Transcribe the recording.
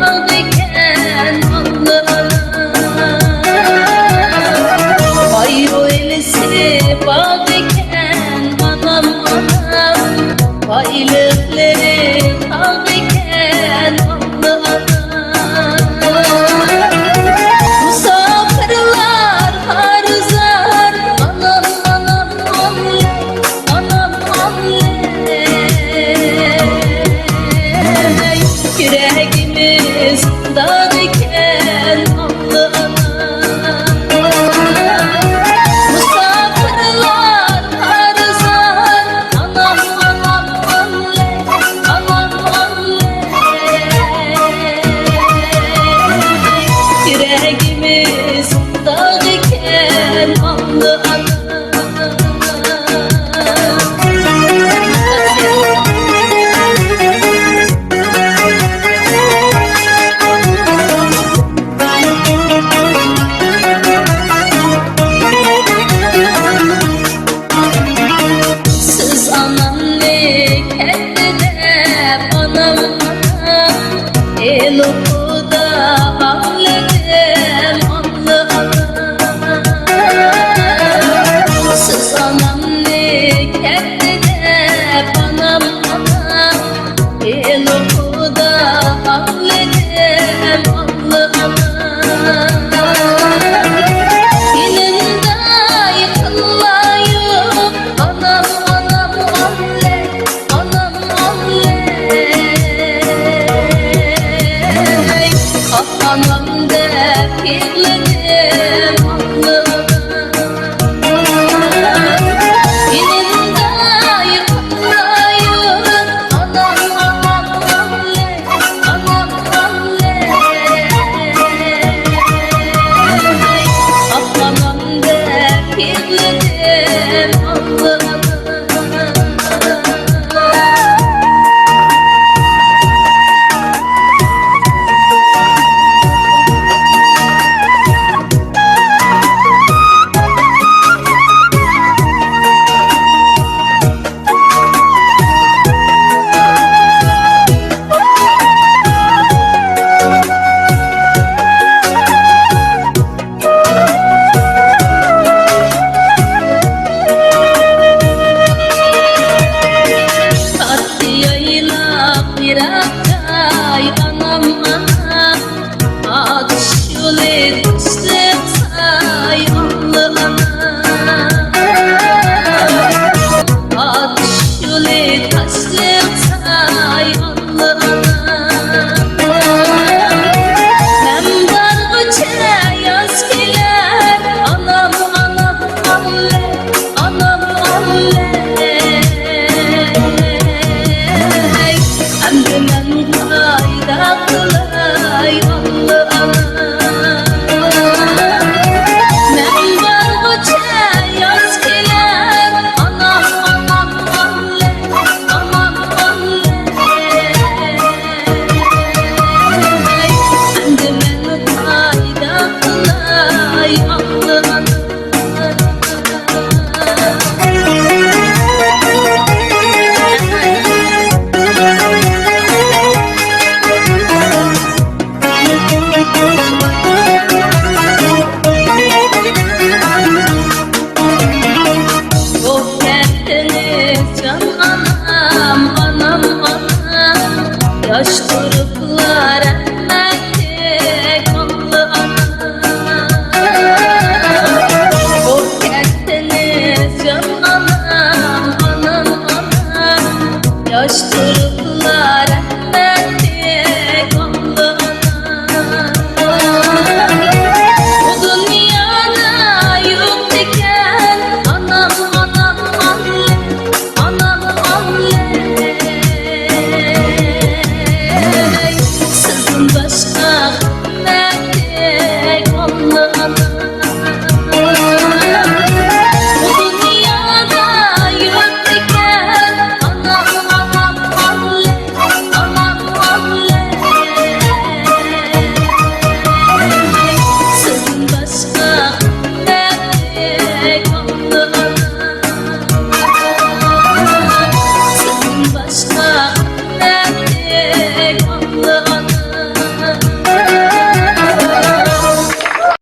bağ diken anlı anam. Vay o elisi bağ diken anam anam. Vaylıkları bağ diken anlı anam. Musafirler harzar anam anam anle anam anle. Yüreğimiz dağ diken anlı anam. Musafirler harzar anam anam anle anam anle. Yüreğimiz dağ diken anlı anam. Siz anam ne kendine anam anam. El okuda ağladım anlı anam. Siz anam ne kendine anam anam. El okuda ağladım anlı anam. Yanında yıkılayım anam anam anle anam anle. Anam da kirledim anlı anam. Yanında yıkılayım anam anam anle anam anle. Anam da kirledim anlı anam. Yaylak bir akçay anam